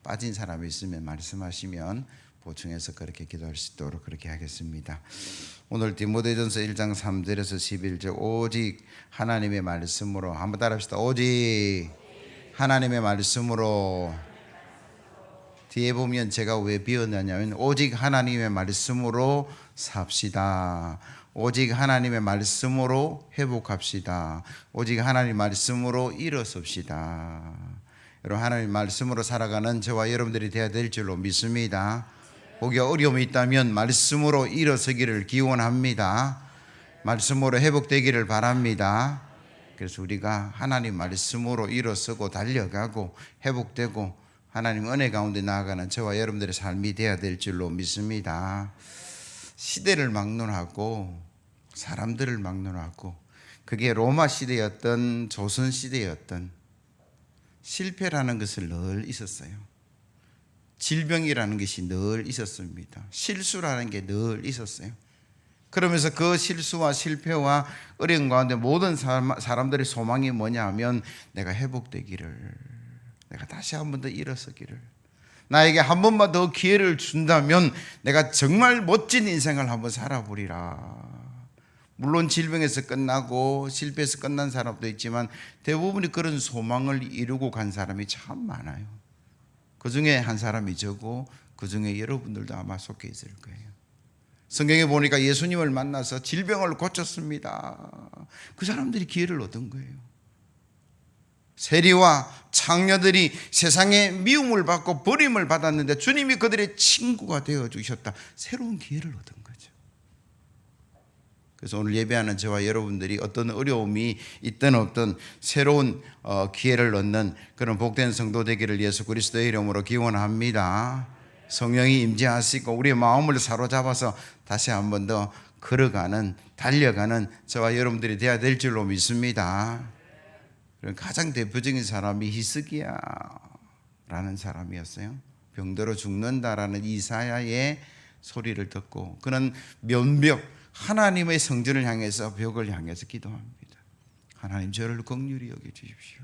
빠진 사람이 있으면 말씀하시면 보충해서 그렇게 기도할 수 있도록 그렇게 하겠습니다. 오늘 디모데전서 1장 3절에서 11절 오직 하나님의 말씀으로 한번 따라합시다. 오직 하나님의 말씀으로. 뒤에 보면 제가 왜 비웠느냐면 오직 하나님의 말씀으로 삽시다. 오직 하나님의 말씀으로 회복합시다. 오직 하나님의 말씀으로 일어섭시다. 여러분, 하나님의 말씀으로 살아가는 저와 여러분들이 되어야 될 줄로 믿습니다. 혹여 어려움이 있다면 말씀으로 일어서기를 기원합니다. 말씀으로 회복되기를 바랍니다. 그래서 우리가 하나님 말씀으로 일어서고 달려가고 회복되고 하나님 은혜 가운데 나아가는 저와 여러분들의 삶이 되어야 될 줄로 믿습니다. 시대를 막론하고 사람들을 막론하고 그게 로마 시대였던 조선 시대였던 실패라는 것을 늘 있었어요. 질병이라는 것이 늘 있었습니다. 실수라는 게 늘 있었어요. 그러면서 그 실수와 실패와 어려운 가운데 모든 사람들의 소망이 뭐냐 하면 내가 회복되기를, 내가 다시 한 번 더 일어서기를, 나에게 한 번만 더 기회를 준다면 내가 정말 멋진 인생을 한번 살아보리라. 물론 질병에서 끝나고 실패해서 끝난 사람도 있지만 대부분이 그런 소망을 이루고 간 사람이 참 많아요. 그 중에 한 사람이 저고 그 중에 여러분들도 아마 속해 있을 거예요. 성경에 보니까 예수님을 만나서 질병을 고쳤습니다. 그 사람들이 기회를 얻은 거예요. 세리와 창녀들이 세상에 미움을 받고 버림을 받았는데 주님이 그들의 친구가 되어 주셨다. 새로운 기회를 얻은 거죠. 그래서 오늘 예배하는 저와 여러분들이 어떤 어려움이 있든 없든 새로운 기회를 얻는 그런 복된 성도 되기를 예수 그리스도의 이름으로 기원합니다. 성령이 임재하시고 우리의 마음을 사로잡아서 다시 한 번 더 걸어가는, 달려가는 저와 여러분들이 되어야 될 줄로 믿습니다. 가장 대표적인 사람이 히스기야라는 사람이었어요. 병들어 죽는다라는 이사야의 소리를 듣고 그는 면벽, 하나님의 성전을 향해서 벽을 향해서 기도합니다. 하나님, 저를 긍휼히 여겨주십시오.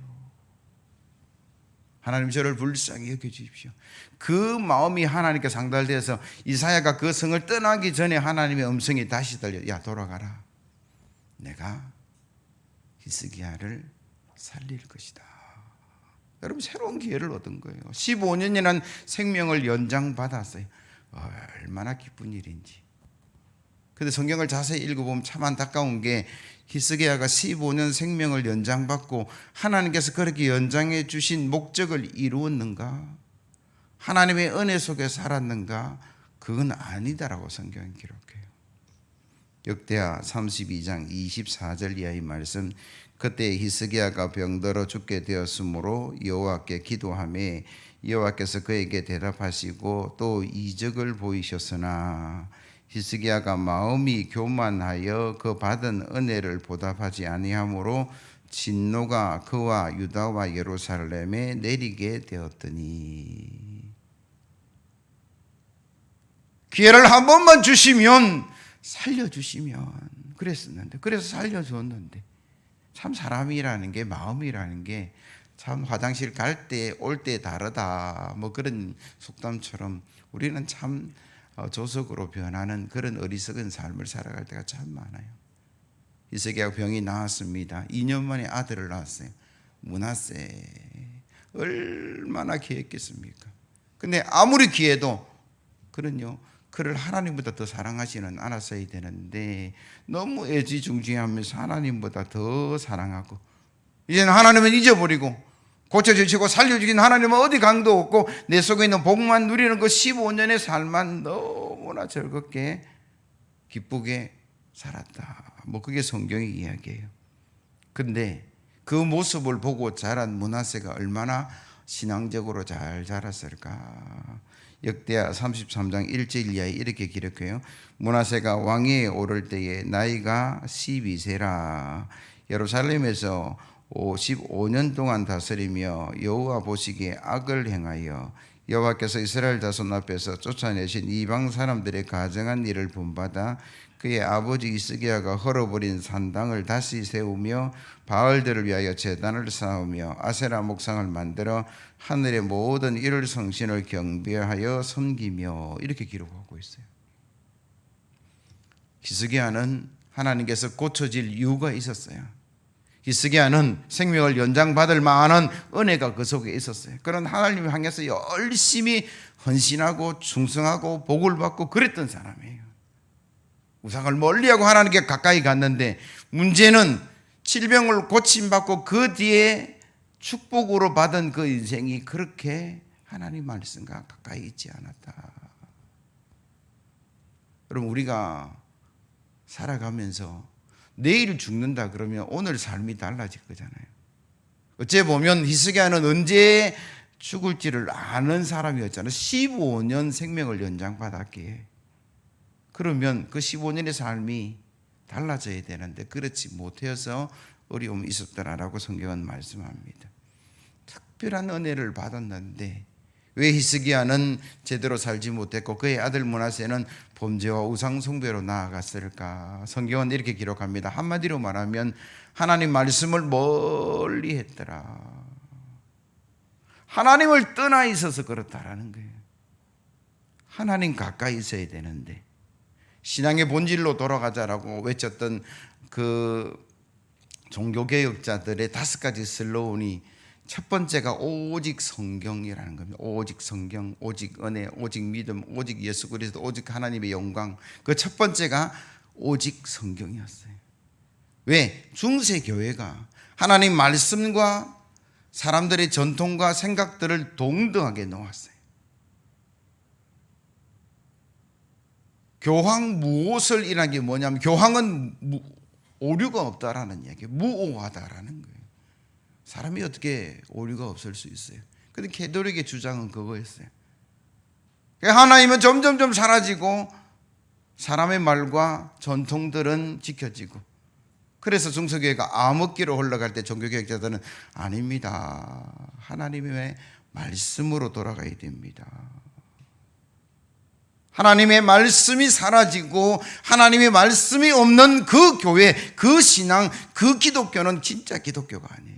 하나님, 저를 불쌍히 여겨주십시오. 그 마음이 하나님께 상달되어서 이사야가 그 성을 떠나기 전에 하나님의 음성이 다시 들려. 야, 돌아가라. 내가 히스기야를 살릴 것이다. 여러분, 새로운 기회를 얻은 거예요. 15년이라는 생명을 연장받았어요. 얼마나 기쁜 일인지. 그런데 성경을 자세히 읽어보면 참 안타까운 게 히스기야가 15년 생명을 연장받고 하나님께서 그렇게 연장해 주신 목적을 이루었는가? 하나님의 은혜 속에 살았는가? 그건 아니다라고 성경은 기록해요. 역대하 32장 24절 이하의 말씀, 그때 히스기야가 병들어 죽게 되었으므로 여호와께 기도하매 여호와께서 그에게 대답하시고 또 이적을 보이셨으나 히스기야가 마음이 교만하여 그 받은 은혜를 보답하지 아니하므로 진노가 그와 유다와 예루살렘에 내리게 되었더니. 기회를 한 번만 주시면, 살려주시면 그랬었는데, 그래서 살려줬는데, 참 사람이라는 게, 마음이라는 게 참 화장실 갈 때 올 때 다르다, 뭐 그런 속담처럼 우리는 참 조석으로 변하는 그런 어리석은 삶을 살아갈 때가 참 많아요. 히스기야가 병이 나았습니다. 2년 만에 아들을 낳았어요. 므낫세. 얼마나 귀했겠습니까? 근데 아무리 귀해도 그는요, 그를 하나님보다 더 사랑하지는 않았어야 되는데 너무 애지중지하면서 하나님보다 더 사랑하고, 이제는 하나님은 잊어버리고 고쳐주시고 살려주긴 하나님은 어디 강도 없고 내 속에 있는 복만 누리는 그 15년의 삶만 너무나 즐겁게 기쁘게 살았다. 뭐 그게 성경의 이야기예요. 근데 그 모습을 보고 자란 므낫세가 얼마나 신앙적으로 잘 자랐을까. 역대하 33장 1절 이하에 이렇게 기록해요. 므낫세가 왕위에 오를 때에 나이가 12세라 예루살렘에서 55년 동안 다스리며 여호와 보시기에 악을 행하여 여호와께서 이스라엘 자손 앞에서 쫓아내신 이방 사람들의 가증한 일을 본받아 그의 아버지 히스기야가 헐어버린 산당을 다시 세우며 바알들을 위하여 제단을 쌓으며 아세라 목상을 만들어 하늘의 모든 일월 성신을 경배하여 섬기며, 이렇게 기록하고 있어요. 히스기야는 하나님께서 고쳐질 이유가 있었어요. 히스기야는 생명을 연장받을 만한 은혜가 그 속에 있었어요. 그런 하나님을 향해서 열심히 헌신하고 충성하고 복을 받고 그랬던 사람이에요. 우상을 멀리하고 하나님께 가까이 갔는데, 문제는 질병을 고침받고 그 뒤에 축복으로 받은 그 인생이 그렇게 하나님 말씀과 가까이 있지 않았다. 여러분, 우리가 살아가면서 내일 죽는다 그러면 오늘 삶이 달라질 거잖아요. 어째 보면 히스기야는 언제 죽을지를 아는 사람이었잖아요. 15년 생명을 연장받았기에. 그러면 그 15년의 삶이 달라져야 되는데 그렇지 못해서 어려움이 있었더라라고 성경은 말씀합니다. 특별한 은혜를 받았는데 왜 히스기야는 제대로 살지 못했고 그의 아들 므낫세는 범죄와 우상 숭배로 나아갔을까? 성경은 이렇게 기록합니다. 한마디로 말하면 하나님 말씀을 멀리 했더라. 하나님을 떠나 있어서 그렇다라는 거예요. 하나님 가까이 있어야 되는데, 신앙의 본질로 돌아가자라고 외쳤던 그 종교개혁자들의 5가지 슬로건이 첫 번째가 오직 성경이라는 겁니다. 오직 성경, 오직 은혜, 오직 믿음, 오직 예수 그리스도, 오직 하나님의 영광. 그 첫 번째가 오직 성경이었어요. 왜? 중세 교회가 하나님 말씀과 사람들의 전통과 생각들을 동등하게 놓았어요. 교황 무오설이라는 게 뭐냐면, 교황은 오류가 없다라는 얘기예요. 무오하다라는 거예요. 사람이 어떻게 오류가 없을 수 있어요? 근데 캐톨릭의 주장은 그거였어요. 하나님은 점점점 사라지고 사람의 말과 전통들은 지켜지고, 그래서 중세교회가 암흑기로 흘러갈 때 종교개혁자들은 아닙니다. 하나님의 말씀으로 돌아가야 됩니다. 하나님의 말씀이 사라지고 하나님의 말씀이 없는 그 교회, 그 신앙, 그 기독교는 진짜 기독교가 아니에요.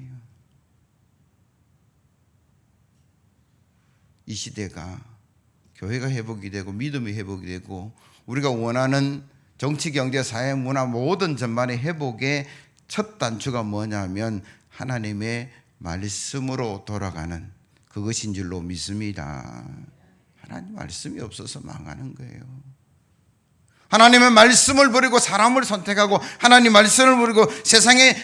이 시대가 교회가 회복이 되고 믿음이 회복이 되고 우리가 원하는 정치, 경제, 사회, 문화 모든 전반의 회복의 첫 단추가 뭐냐면 하나님의 말씀으로 돌아가는 그것인 줄로 믿습니다. 하나님 말씀이 없어서 망하는 거예요. 하나님의 말씀을 버리고 사람을 선택하고 하나님 말씀을 버리고 세상의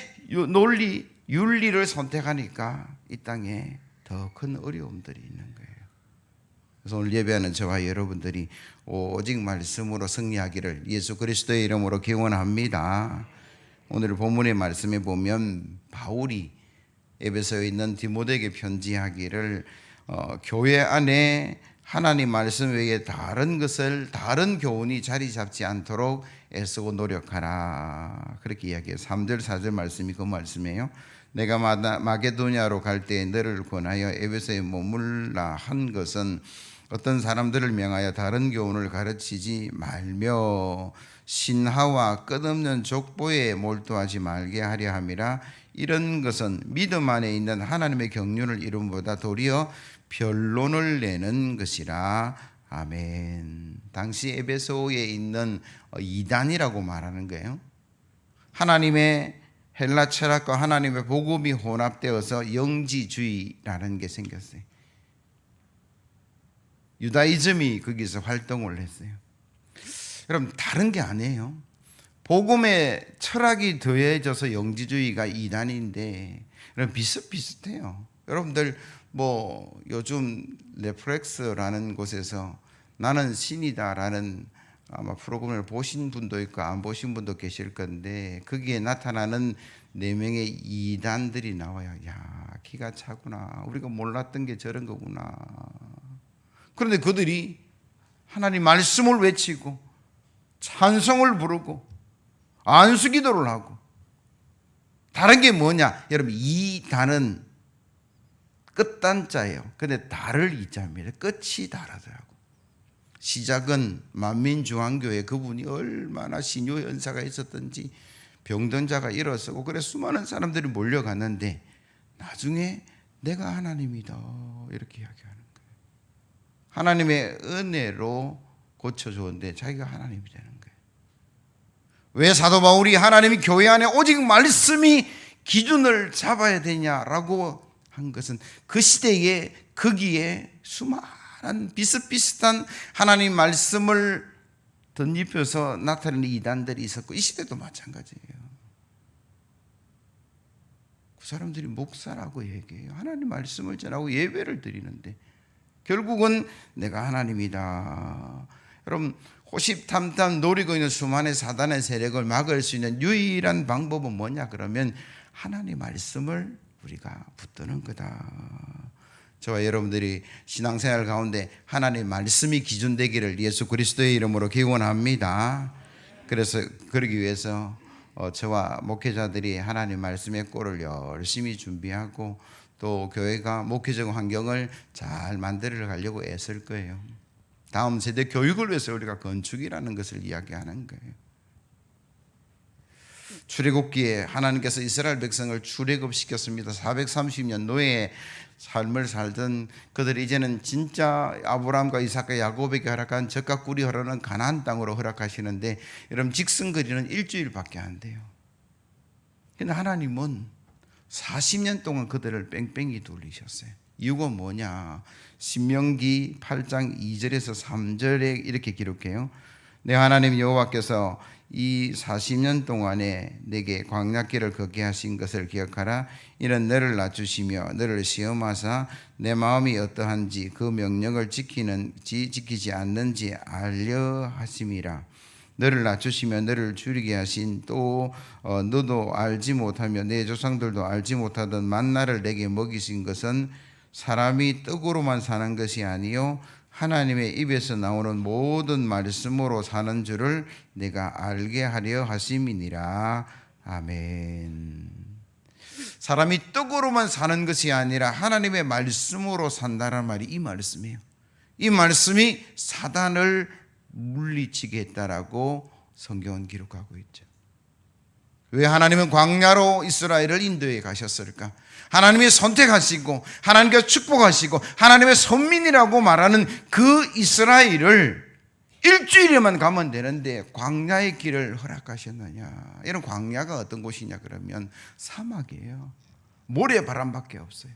논리, 윤리를 선택하니까 이 땅에 더 큰 어려움들이 있는 거예요. 그래서 오늘 예배하는 저와 여러분들이 오직 말씀으로 승리하기를 예수 그리스도의 이름으로 기원합니다. 오늘 본문의 말씀에 보면 바울이 에베소에 있는 디모데에게 편지하기를 교회 안에 하나님 말씀 외에 다른 교훈이 자리 잡지 않도록 애쓰고 노력하라. 그렇게 이야기해요. 3절 4절 말씀이 그 말씀이에요. 내가 마게도냐로 갈 때에 너를 권하여 에베소에 머물라 한 것은 어떤 사람들을 명하여 다른 교훈을 가르치지 말며 신하와 끝없는 족보에 몰두하지 말게 하려 함이라. 이런 것은 믿음 안에 있는 하나님의 경륜을 이룸보다 도리어 변론을 내는 것이라. 아멘. 당시 에베소에 있는 이단이라고 말하는 거예요. 하나님의 헬라 철학과 하나님의 복음이 혼합되어서 영지주의라는 게 생겼어요. 유다이즘이 거기서 활동을 했어요. 여러분, 다른 게 아니에요. 복음의 철학이 더해져서 영지주의가 이단인데 비슷비슷해요. 여러분들 뭐 요즘 넷플릭스라는 곳에서 나는 신이다라는 아마 프로그램을 보신 분도 있고 안 보신 분도 계실 건데 거기에 나타나는 4명의 이단들이 나와요. 야, 기가 차구나. 우리가 몰랐던 게 저런 거구나. 그런데 그들이 하나님 말씀을 외치고 찬송을 부르고 안수기도를 하고, 다른 게 뭐냐? 여러분, 이단은 끝단자예요. 근데 달을 이자입니다. 끝이 다르더라고. 시작은 만민중앙교회, 그분이 얼마나 신유 연사가 있었던지 병든 자가 일어서고 그래 수많은 사람들이 몰려갔는데 나중에 내가 하나님이다 이렇게 이야기하는 거예요. 하나님의 은혜로 고쳐주었는데 자기가 하나님이 되는 거예요. 왜 사도 바울이 하나님이 교회 안에 오직 말씀이 기준을 잡아야 되냐라고 한 것은 그 시대에 거기에 수많은 비슷비슷한 하나님 말씀을 덧입혀서 나타내는 이단들이 있었고 이 시대도 마찬가지예요. 그 사람들이 목사라고 얘기해요. 하나님 말씀을 전하고 예배를 드리는데 결국은 내가 하나님이다. 여러분 호시탐탐 노리고 있는 수많은 사단의 세력을 막을 수 있는 유일한 방법은 뭐냐 그러면 하나님 말씀을 우리가 붙드는 거다. 저와 여러분들이 신앙생활 가운데 하나님 말씀이 기준되기를 예수 그리스도의 이름으로 기원합니다. 그래서 그러기 위해서 저와 목회자들이 하나님 말씀의 꼴을 열심히 준비하고 또 교회가 목회적 환경을 잘 만들어 가려고 애쓸 거예요. 다음 세대 교육을 위해서 우리가 건축이라는 것을 이야기하는 거예요. 출애굽기에 하나님께서 이스라엘 백성을 출애굽시켰습니다. 430년 노예의 삶을 살던 그들이 이제는 진짜 아브라함과 이삭과 야곱에게 허락한 젖과 꿀이 흐르는 가나안 땅으로 허락하시는데 여러분 직승거리는 일주일밖에 안 돼요. 그런데 하나님은 40년 동안 그들을 뺑뺑이 돌리셨어요. 이유가 뭐냐? 신명기 8장 2절에서 3절에 이렇게 기록해요. 내 하나님 여호와께서 이 40년 동안에 내게 광야길을 걷게 하신 것을 기억하라. 이는 너를 낮추시며 너를 시험하사 내 마음이 어떠한지 그 명령을 지키는지 지키지 않는지 알려 하심이라. 너를 낮추시며 너를 줄이게 하신 또 너도 알지 못하며 내 조상들도 알지 못하던 만나를 내게 먹이신 것은 사람이 떡으로만 사는 것이 아니요 하나님의 입에서 나오는 모든 말씀으로 사는 줄을 내가 알게 하려 하심이니라. 아멘. 사람이 떡으로만 사는 것이 아니라 하나님의 말씀으로 산다는 말이 이 말씀이에요. 이 말씀이 사단을 물리치게 했다라고 성경은 기록하고 있죠. 왜 하나님은 광야로 이스라엘을 인도해 가셨을까? 하나님이 선택하시고 하나님께서 축복하시고 하나님의 선민이라고 말하는 그 이스라엘을 일주일에만 가면 되는데 광야의 길을 허락하셨느냐? 이런 광야가 어떤 곳이냐 그러면 사막이에요. 모래바람밖에 없어요.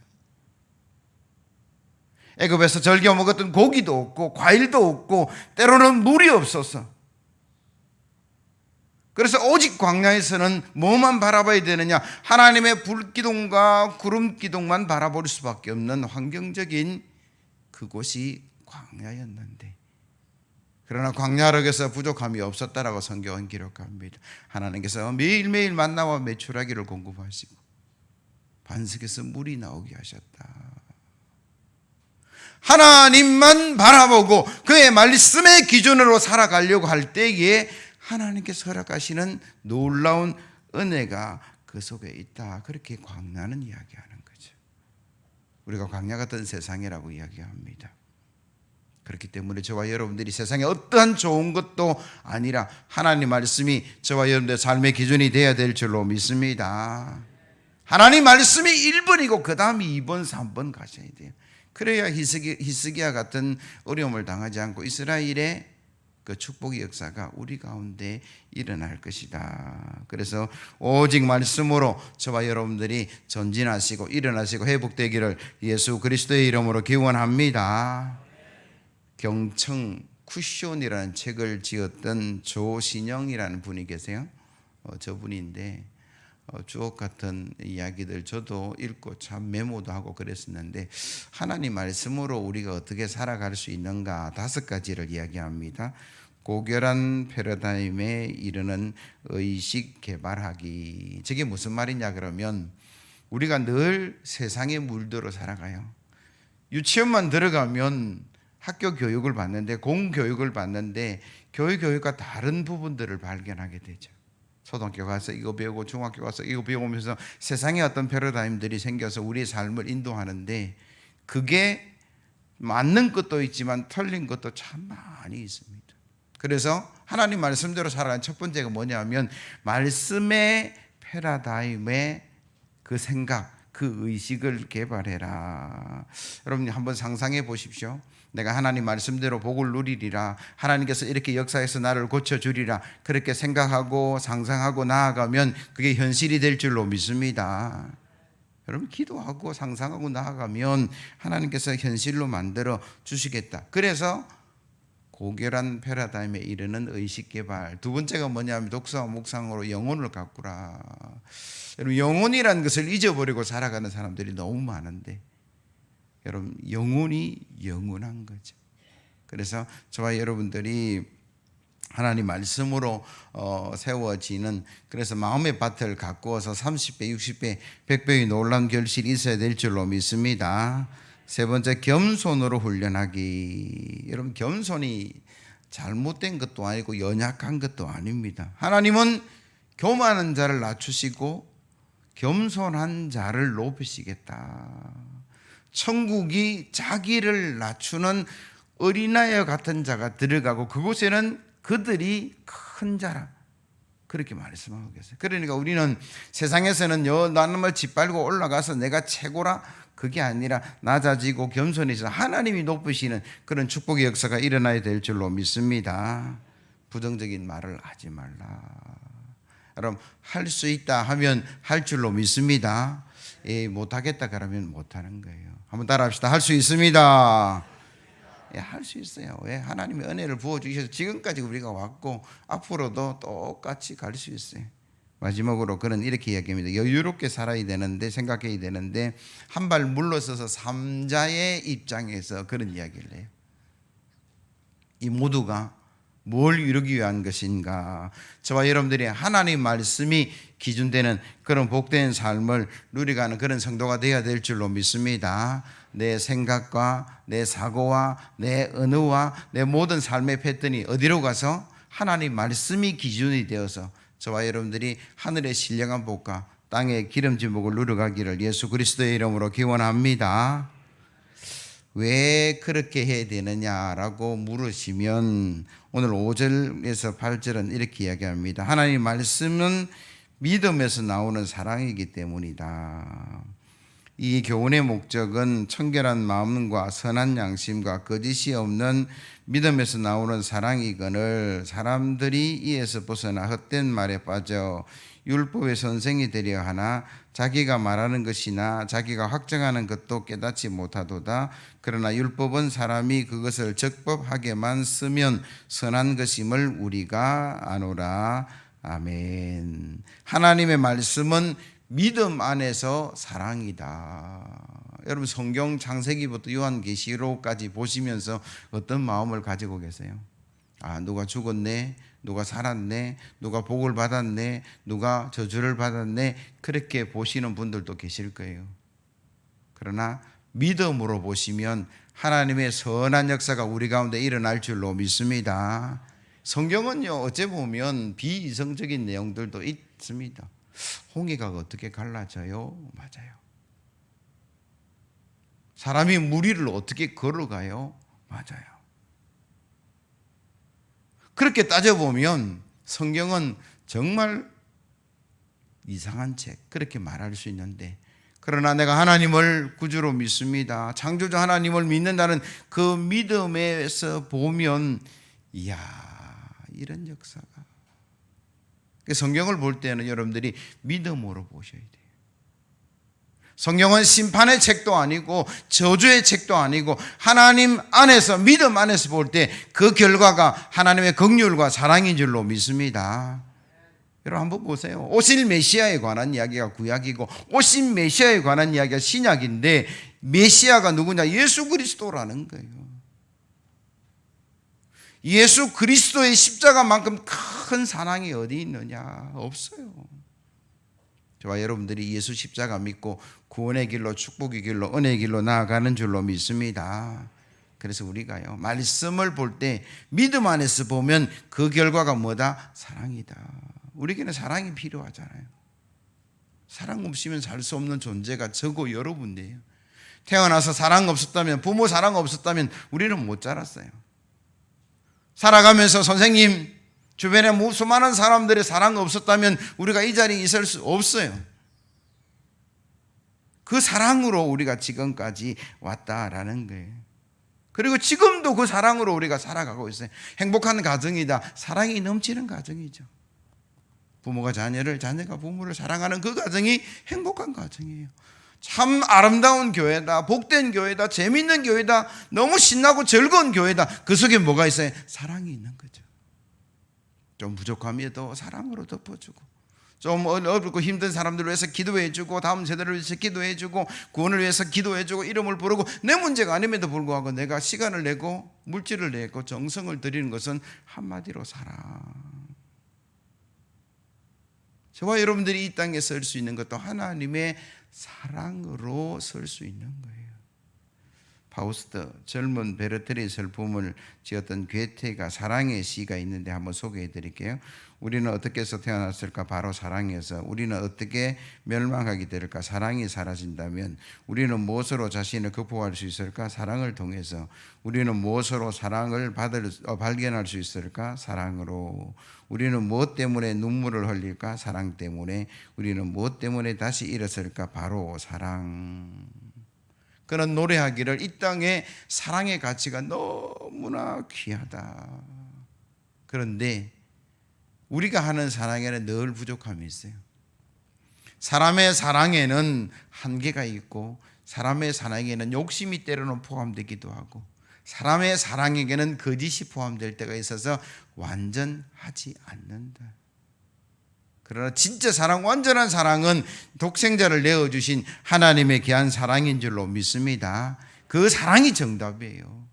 애굽에서 즐겨 먹었던 고기도 없고 과일도 없고 때로는 물이 없어서 그래서 오직 광야에서는 뭐만 바라봐야 되느냐? 하나님의 불기둥과 구름기둥만 바라볼 수밖에 없는 환경적인 그곳이 광야였는데 그러나 광야력에서 부족함이 없었다라고 성경은 기록합니다. 하나님께서 매일매일 만나와 메추라기를 공급하시고 반석에서 물이 나오게 하셨다. 하나님만 바라보고 그의 말씀의 기준으로 살아가려고 할 때에 하나님께서 허락하시는 놀라운 은혜가 그 속에 있다. 그렇게 광야는 이야기하는 거죠. 우리가 광야 같은 세상이라고 이야기합니다. 그렇기 때문에 저와 여러분들이 세상에 어떠한 좋은 것도 아니라 하나님 말씀이 저와 여러분들의 삶의 기준이 되어야 될 줄로 믿습니다. 하나님 말씀이 1번이고 그 다음이 2번, 3번 가셔야 돼요. 그래야 히스기야 같은 어려움을 당하지 않고 이스라엘의 그 축복의 역사가 우리 가운데 일어날 것이다. 그래서 오직 말씀으로 저와 여러분들이 전진하시고 일어나시고 회복되기를 예수 그리스도의 이름으로 기원합니다. 경청 쿠션이라는 책을 지었던 조신영이라는 분이 계세요. 저분인데 주옥 같은 이야기들 저도 읽고 참 메모도 하고 그랬었는데 하나님 말씀으로 우리가 어떻게 살아갈 수 있는가 5가지를 이야기합니다. 고결한 패러다임에 이르는 의식 개발하기. 저게 무슨 말이냐 그러면 우리가 늘 세상에 물들어 살아가요. 유치원만 들어가면 학교 교육을 받는데 공교육을 받는데 교육과 다른 부분들을 발견하게 되죠. 초등학교 가서 이거 배우고 중학교 가서 이거 배우면서 세상에 어떤 패러다임들이 생겨서 우리의 삶을 인도하는데 그게 맞는 것도 있지만 틀린 것도 참 많이 있습니다. 그래서 하나님 말씀대로 살아가는 첫 번째가 뭐냐면 말씀의 패러다임의 그 생각, 그 의식을 개발해라. 여러분 한번 상상해 보십시오. 내가 하나님 말씀대로 복을 누리리라, 하나님께서 이렇게 역사해서 나를 고쳐주리라, 그렇게 생각하고 상상하고 나아가면 그게 현실이 될 줄로 믿습니다. 여러분 기도하고 상상하고 나아가면 하나님께서 현실로 만들어 주시겠다. 그래서 고결한 패러다임에 이르는 의식개발. 두 번째가 뭐냐면 독서와 묵상으로 영혼을 가꾸라. 여러분 영혼이라는 것을 잊어버리고 살아가는 사람들이 너무 많은데 여러분 영혼이 영원한 거죠. 그래서 저와 여러분들이 하나님 말씀으로 세워지는, 그래서 마음의 밭을 가꾸어서 30배, 60배, 100배의 놀라운 결실이 있어야 될 줄로 믿습니다. 세 번째, 겸손으로 훈련하기. 여러분 겸손이 잘못된 것도 아니고 연약한 것도 아닙니다. 하나님은 교만한 자를 낮추시고 겸손한 자를 높이시겠다. 천국이 자기를 낮추는 어린아이와 같은 자가 들어가고 그곳에는 그들이 큰 자라, 그렇게 말씀하고 계세요. 그러니까 우리는 세상에서는 나름을 짓밟고 올라가서 내가 최고라, 그게 아니라 낮아지고 겸손해서 하나님이 높으시는 그런 축복의 역사가 일어나야 될 줄로 믿습니다. 부정적인 말을 하지 말라. 여러분 할 수 있다 하면 할 줄로 믿습니다. 못하겠다 그러면 못하는 거예요. 한번 따라합시다. 할 수 있습니다. 할 수 있어요. 왜? 하나님의 은혜를 부어주셔서 지금까지 우리가 왔고 앞으로도 똑같이 갈 수 있어요. 마지막으로 그는 이렇게 이야기합니다. 여유롭게 살아야 되는데, 생각해야 되는데 한 발 물러서서 삼자의 입장에서 그런 이야기를 해요. 이 모두가 뭘 이루기 위한 것인가? 저와 여러분들이 하나님 말씀이 기준되는 그런 복된 삶을 누리가는 그런 성도가 되어야 될 줄로 믿습니다. 내 생각과 내 사고와 내 언어와 내 모든 삶의 패턴이 어디로 가서 하나님 말씀이 기준이 되어서 저와 여러분들이 하늘의 신령한 복과 땅의 기름진 복을 누려가기를 예수 그리스도의 이름으로 기원합니다. 왜 그렇게 해야 되느냐라고 물으시면 오늘 5절에서 8절은 이렇게 이야기합니다. 하나님 말씀은 믿음에서 나오는 사랑이기 때문이다. 이 교훈의 목적은 청결한 마음과 선한 양심과 거짓이 없는 믿음에서 나오는 사랑이거늘 사람들이 이에서 벗어나 헛된 말에 빠져 율법의 선생이 되려 하나 자기가 말하는 것이나 자기가 확정하는 것도 깨닫지 못하도다. 그러나 율법은 사람이 그것을 적법하게만 쓰면 선한 것임을 우리가 아노라. 아멘. 하나님의 말씀은 믿음 안에서 사랑이다. 여러분 성경 창세기부터 요한계시록까지 보시면서 어떤 마음을 가지고 계세요? 누가 죽었네, 누가 살았네, 누가 복을 받았네, 누가 저주를 받았네, 그렇게 보시는 분들도 계실 거예요. 그러나 믿음으로 보시면 하나님의 선한 역사가 우리 가운데 일어날 줄로 믿습니다. 성경은요 어째 보면 비이성적인 내용들도 있습니다. 홍해가 어떻게 갈라져요? 맞아요. 사람이 물 위를 어떻게 걸어가요? 맞아요. 그렇게 따져보면 성경은 정말 이상한 책, 그렇게 말할 수 있는데, 그러나 내가 하나님을 구주로 믿습니다, 창조주 하나님을 믿는다는 그 믿음에서 보면 이야, 이런 역사가. 성경을 볼 때는 여러분들이 믿음으로 보셔야 돼요. 성경은 심판의 책도 아니고 저주의 책도 아니고 하나님 안에서, 믿음 안에서 볼 때 그 결과가 하나님의 긍휼과 사랑인 줄로 믿습니다. 여러분 한번 보세요. 오실 메시아에 관한 이야기가 구약이고 오신 메시아에 관한 이야기가 신약인데, 메시아가 누구냐? 예수 그리스도라는 거예요. 예수 그리스도의 십자가만큼 큰 사랑이 어디 있느냐? 없어요. 저와 여러분들이 예수 십자가 믿고 구원의 길로, 축복의 길로, 은혜의 길로 나아가는 줄로 믿습니다. 그래서 우리가요 말씀을 볼 때 믿음 안에서 보면 그 결과가 뭐다? 사랑이다. 우리에게는 사랑이 필요하잖아요. 사랑 없이면 살 수 없는 존재가 저고 여러분이에요. 태어나서 사랑 없었다면, 부모 사랑 없었다면 우리는 못 자랐어요. 살아가면서 선생님, 주변에 수많은 사람들의 사랑 없었다면 우리가 이 자리에 있을 수 없어요. 그 사랑으로 우리가 지금까지 왔다라는 거예요. 그리고 지금도 그 사랑으로 우리가 살아가고 있어요. 행복한 가정이다. 사랑이 넘치는 가정이죠. 부모가 자녀를, 자녀가 부모를 사랑하는 그 가정이 행복한 가정이에요. 참 아름다운 교회다, 복된 교회다, 재밌는 교회다, 너무 신나고 즐거운 교회다. 그 속에 뭐가 있어요? 사랑이 있는 거죠. 좀 부족함에도 사랑으로 덮어주고, 좀 어렵고 힘든 사람들을 위해서 기도해주고, 다음 세대를 위해서 기도해주고, 구원을 위해서 기도해주고, 이름을 부르고, 내 문제가 아님에도 불구하고 내가 시간을 내고 물질을 내고 정성을 들이는 것은 한마디로 사랑. 저와 여러분들이 이 땅에 설 수 있는 것도 하나님의 사랑으로 설 수 있는 거예요. 파우스트, 젊은 베르테르의 슬픔을 지었던 괴테가 사랑의 시가 있는데 한번 소개해 드릴게요. 우리는 어떻게 해서 태어났을까? 바로 사랑에서. 우리는 어떻게 멸망하게 될까? 사랑이 사라진다면. 우리는 무엇으로 자신을 극복할 수 있을까? 사랑을 통해서. 우리는 무엇으로 사랑을 발견할 수 있을까? 사랑으로. 우리는 무엇 때문에 눈물을 흘릴까? 사랑 때문에. 우리는 무엇 때문에 다시 일어설까? 바로 사랑. 그런 노래하기를, 이 땅에 사랑의 가치가 너무나 귀하다. 그런데 우리가 하는 사랑에는 늘 부족함이 있어요. 사람의 사랑에는 한계가 있고, 사람의 사랑에는 욕심이 때로는 포함되기도 하고, 사람의 사랑에게는 거짓이 포함될 때가 있어서 완전하지 않는다. 그러나 진짜 사랑, 완전한 사랑은 독생자를 내어주신 하나님의 귀한 사랑인 줄로 믿습니다. 그 사랑이 정답이에요.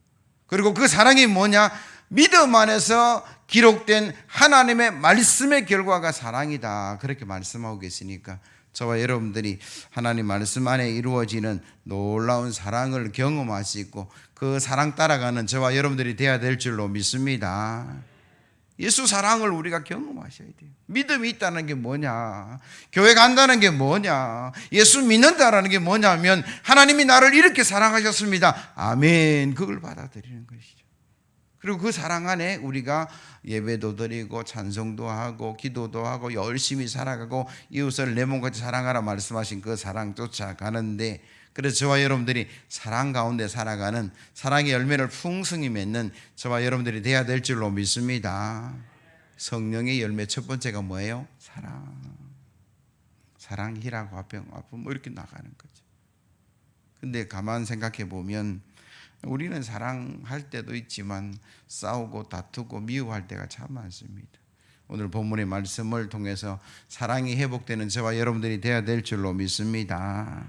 그리고 그 사랑이 뭐냐? 믿음 안에서 기록된 하나님의 말씀의 결과가 사랑이다. 그렇게 말씀하고 계시니까 저와 여러분들이 하나님 말씀 안에 이루어지는 놀라운 사랑을 경험하시고 그 사랑 따라가는 저와 여러분들이 되어야 될 줄로 믿습니다. 예수 사랑을 우리가 경험하셔야 돼요. 믿음이 있다는 게 뭐냐? 교회 간다는 게 뭐냐? 예수 믿는다라는 게 뭐냐면 하나님이 나를 이렇게 사랑하셨습니다. 아멘. 그걸 받아들이는 것이죠. 그리고 그 사랑 안에 우리가 예배도 드리고 찬송도 하고 기도도 하고 열심히 살아가고 이웃을 내 몸같이 사랑하라 말씀하신 그 사랑 쫓아가는데, 그래서 저와 여러분들이 사랑 가운데 살아가는, 사랑의 열매를 풍성히 맺는 저와 여러분들이 돼야 될 줄로 믿습니다. 성령의 열매 첫 번째가 뭐예요? 사랑. 사랑, 희락, 화평, 아픔 뭐 이렇게 나가는 거죠. 근데 가만 생각해 보면 우리는 사랑할 때도 있지만 싸우고 다투고 미워할 때가 참 많습니다. 오늘 본문의 말씀을 통해서 사랑이 회복되는 저와 여러분들이 돼야 될 줄로 믿습니다.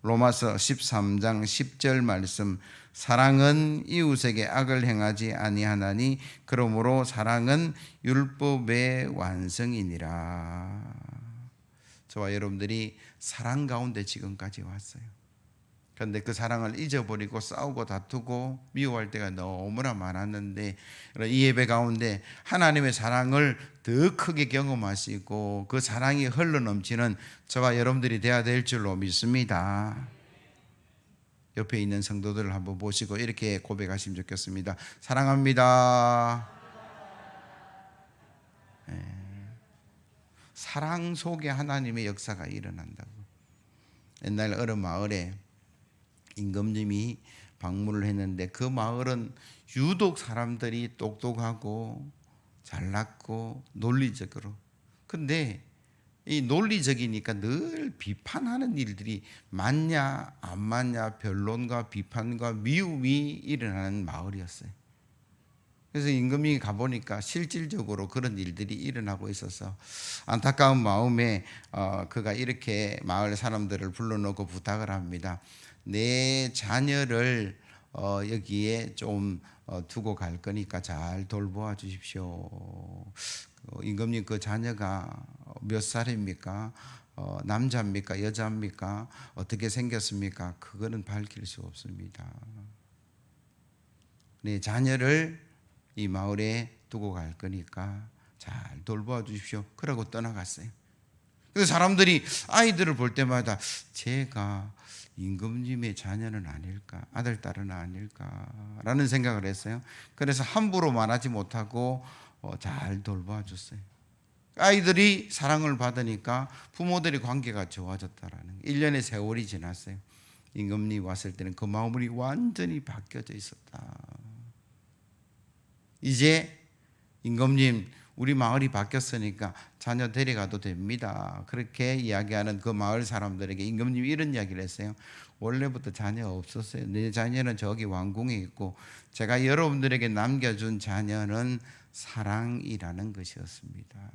로마서 13장 10절 말씀, 사랑은 이웃에게 악을 행하지 아니하나니 그러므로 사랑은 율법의 완성이니라. 저와 여러분들이 사랑 가운데 지금까지 왔어요. 그런데 그 사랑을 잊어버리고 싸우고 다투고 미워할 때가 너무나 많았는데, 이 예배 가운데 하나님의 사랑을 더 크게 경험하시고 그 사랑이 흘러넘치는 저와 여러분들이 되어야 될 줄로 믿습니다. 옆에 있는 성도들을 한번 보시고 이렇게 고백하시면 좋겠습니다. 사랑합니다. 사랑 속에 하나님의 역사가 일어난다고. 옛날 어느 마을에 임금님이 방문을 했는데 그 마을은 유독 사람들이 똑똑하고 잘났고 논리적으로, 근데 이 논리적이니까 늘 비판하는 일들이 맞냐 안 맞냐 변론과 비판과 미움이 일어나는 마을이었어요. 그래서 임금님이 가보니까 실질적으로 그런 일들이 일어나고 있어서 안타까운 마음에 그가 이렇게 마을 사람들을 불러놓고 부탁을 합니다. 내 자녀를 여기에 좀 두고 갈 거니까 잘 돌보아 주십시오. 임금님, 그 자녀가 몇 살입니까? 남자입니까? 여자입니까? 어떻게 생겼습니까? 그거는 밝힐 수 없습니다. 내 자녀를 이 마을에 두고 갈 거니까 잘 돌보아 주십시오. 그러고 떠나갔어요. 그래서 사람들이 아이들을 볼 때마다 제가 임금님의 자녀는 아닐까, 아들, 딸은 아닐까라는 생각을 했어요. 그래서 함부로 말하지 못하고 잘 돌봐줬어요. 아이들이 사랑을 받으니까 부모들의 관계가 좋아졌다라는 1년의 세월이 지났어요. 임금님이 왔을 때는 그 마음이 완전히 바뀌어져 있었다. 이제 임금님, 우리 마을이 바뀌었으니까 자녀 데려가도 됩니다. 그렇게 이야기하는 그 마을 사람들에게 임금님이 이런 이야기를 했어요. 원래부터 자녀 없었어요. 내 자녀는 저기 왕궁에 있고 제가 여러분들에게 남겨준 자녀는 사랑이라는 것이었습니다.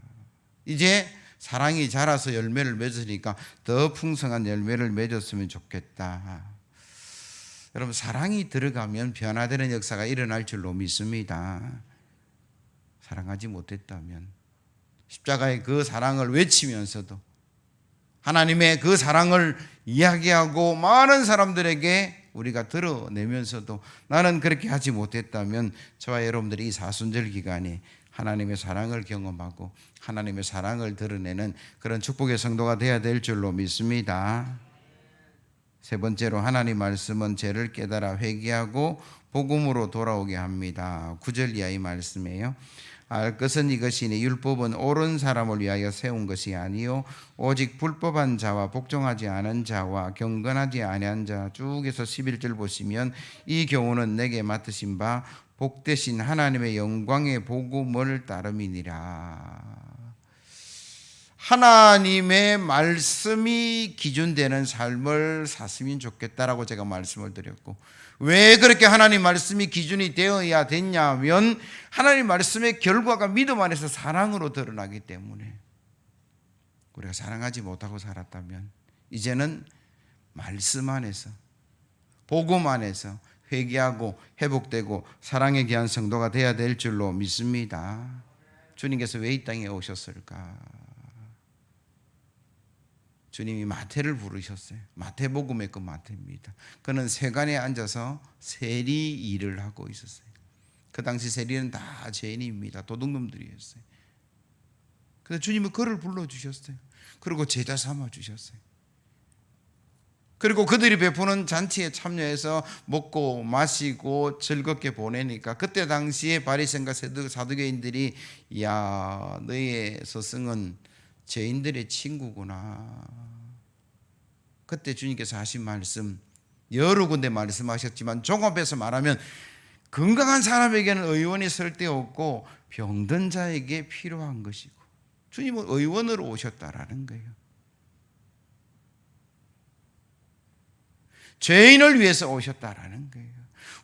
이제 사랑이 자라서 열매를 맺으니까 더 풍성한 열매를 맺었으면 좋겠다. 여러분, 사랑이 들어가면 변화되는 역사가 일어날 줄로 믿습니다. 사랑하지 못했다면 십자가의 그 사랑을 외치면서도 하나님의 그 사랑을 이야기하고 많은 사람들에게 우리가 드러내면서도 나는 그렇게 하지 못했다면 저와 여러분들이 이 사순절 기간에 하나님의 사랑을 경험하고 하나님의 사랑을 드러내는 그런 축복의 성도가 되어야 될 줄로 믿습니다. 세 번째로 하나님 말씀은 죄를 깨달아 회개하고 복음으로 돌아오게 합니다. 9절 이하의 말씀이에요. 알 것은 이것이니 율법은 옳은 사람을 위하여 세운 것이 아니요 오직 불법한 자와 복종하지 않은 자와 경건하지 아니한 자. 쭉에서 11절 보시면 이 교훈은 내게 맡으신 바 복되신 하나님의 영광의 복음을 따름이니라. 하나님의 말씀이 기준되는 삶을 샀으면 좋겠다라고 제가 말씀을 드렸고, 왜 그렇게 하나님 말씀이 기준이 되어야 됐냐면 하나님 말씀의 결과가 믿음 안에서 사랑으로 드러나기 때문에, 우리가 사랑하지 못하고 살았다면 이제는 말씀 안에서 복음 안에서 회개하고 회복되고 사랑에 귀한 성도가 되어야 될 줄로 믿습니다. 주님께서 왜 이 땅에 오셨을까? 주님이 마태를 부르셨어요. 마태복음의 그 마태입니다. 그는 세간에 앉아서 세리 일을 하고 있었어요. 그 당시 세리는 다 죄인입니다. 도둑놈들이었어요. 그래서 주님은 그를 불러주셨어요. 그리고 제자 삼아주셨어요. 그리고 그들이 베푸는 잔치에 참여해서 먹고 마시고 즐겁게 보내니까 그때 당시에 바리새인과 사두개인들이, 야, 너의 스승은 죄인들의 친구구나. 그때 주님께서 하신 말씀 여러 군데 말씀하셨지만 종합해서 말하면 건강한 사람에게는 의원이 쓸데없고 병든 자에게 필요한 것이고, 주님은 의원으로 오셨다라는 거예요. 죄인을 위해서 오셨다라는 거예요.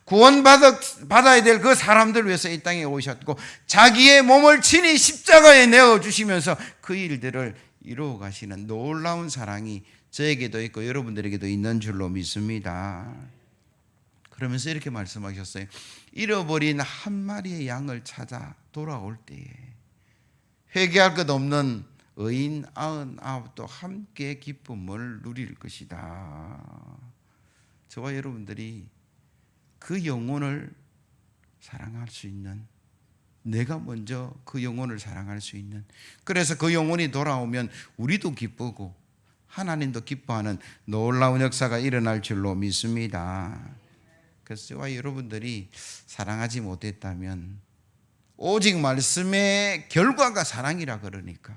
구원받아야 될 그 사람들 위해서 이 땅에 오셨고 자기의 몸을 친히 십자가에 내어주시면서 그 일들을 이루어 가시는 놀라운 사랑이 저에게도 있고 여러분들에게도 있는 줄로 믿습니다. 그러면서 이렇게 말씀하셨어요. 잃어버린 한 마리의 양을 찾아 돌아올 때에 회개할 것 없는 의인 99도 함께 기쁨을 누릴 것이다. 저와 여러분들이 그 영혼을 사랑할 수 있는, 내가 먼저 그 영혼을 사랑할 수 있는, 그래서 그 영혼이 돌아오면 우리도 기쁘고 하나님도 기뻐하는 놀라운 역사가 일어날 줄로 믿습니다. 그래서 저와 여러분들이 사랑하지 못했다면, 오직 말씀의 결과가 사랑이라 그러니까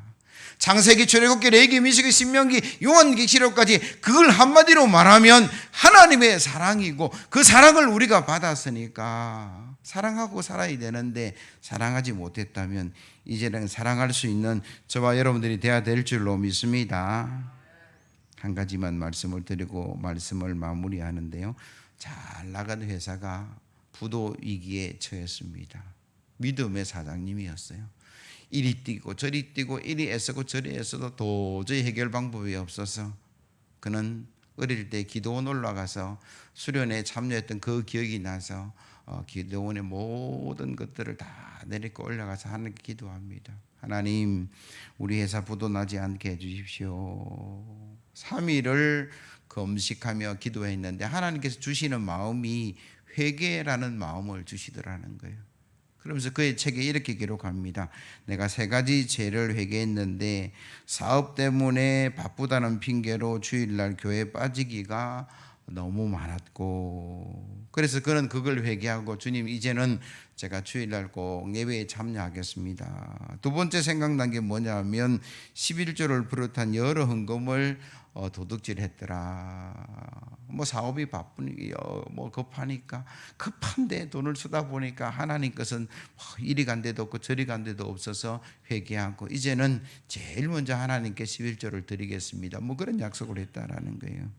창세기, 출애굽기, 레위기, 민수기, 신명기, 요한계시록까지 그걸 한마디로 말하면 하나님의 사랑이고 그 사랑을 우리가 받았으니까 사랑하고 살아야 되는데 사랑하지 못했다면 이제는 사랑할 수 있는 저와 여러분들이 되어야 될 줄로 믿습니다. 한 가지만 말씀을 드리고 말씀을 마무리하는데요. 잘 나가는 회사가 부도 위기에 처했습니다. 믿음의 사장님이었어요. 이리 뛰고 저리 뛰고 이리 애쓰고 저리 애써도 도저히 해결 방법이 없어서 그는 어릴 때 기도원 올라가서 수련회에 참여했던 그 기억이 나서 기도원의 모든 것들을 다 내리고 올라가서 하나님께 기도합니다. 하나님, 우리 회사 부도 나지 않게 해주십시오. 3일을 금식하며 기도했는데 하나님께서 주시는 마음이 회개라는 마음을 주시더라는 거예요. 그러면서 그의 책에 이렇게 기록합니다. 내가 3가지 죄를 회개했는데 사업 때문에 바쁘다는 핑계로 주일날 교회에 빠지기가 너무 많았고, 그래서 그는 그걸 회개하고 주님 이제는 제가 주일날 꼭 예배에 참여하겠습니다. 두 번째 생각난 게 뭐냐면 11조를 비롯한 여러 헌금을 도둑질했더라. 뭐 사업이 바쁘니 뭐 급하니까 급한데 돈을 쓰다 보니까 하나님 것은 이리 간 데도 없고 저리 간 데도 없어서 회개하고 이제는 제일 먼저 하나님께 11조를 드리겠습니다. 뭐 그런 약속을 했다라는 거예요.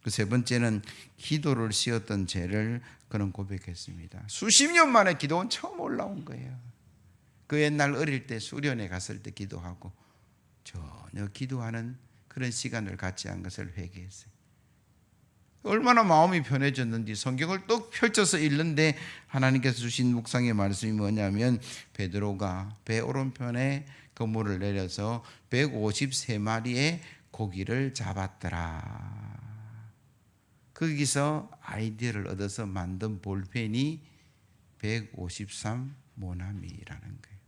그 세 번째는 기도를 씌웠던 죄를 그는 고백했습니다. 수십 년 만에 기도는 처음 올라온 거예요. 그 옛날 어릴 때 수련회 갔을 때 기도하고 전혀 기도하는 그런 시간을 갖지 않은 것을 회개했어요. 얼마나 마음이 편해졌는지 성경을 또 펼쳐서 읽는데 하나님께서 주신 묵상의 말씀이 뭐냐면 베드로가 배 오른편에 그물을 내려서 153마리의 고기를 잡았더라. 거기서 아이디어를 얻어서 만든 볼펜이 153 모나미라는 거예요.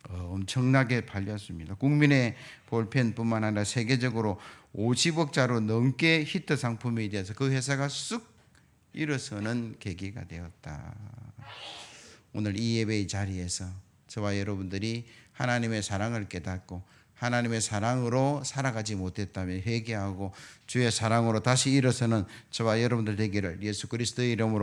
엄청나게 팔렸습니다. 국민의 볼펜뿐만 아니라 세계적으로 50억자로 넘게 히트 상품이 되어서 그 회사가 쑥 일어서는 계기가 되었다. 오늘 이 예배의 자리에서 저와 여러분들이 하나님의 사랑을 깨닫고 하나님의 사랑으로 살아가지 못했다면 회개하고 주의 사랑으로 다시 일어서는 저와 여러분들 되기를 예수 그리스도의 이름으로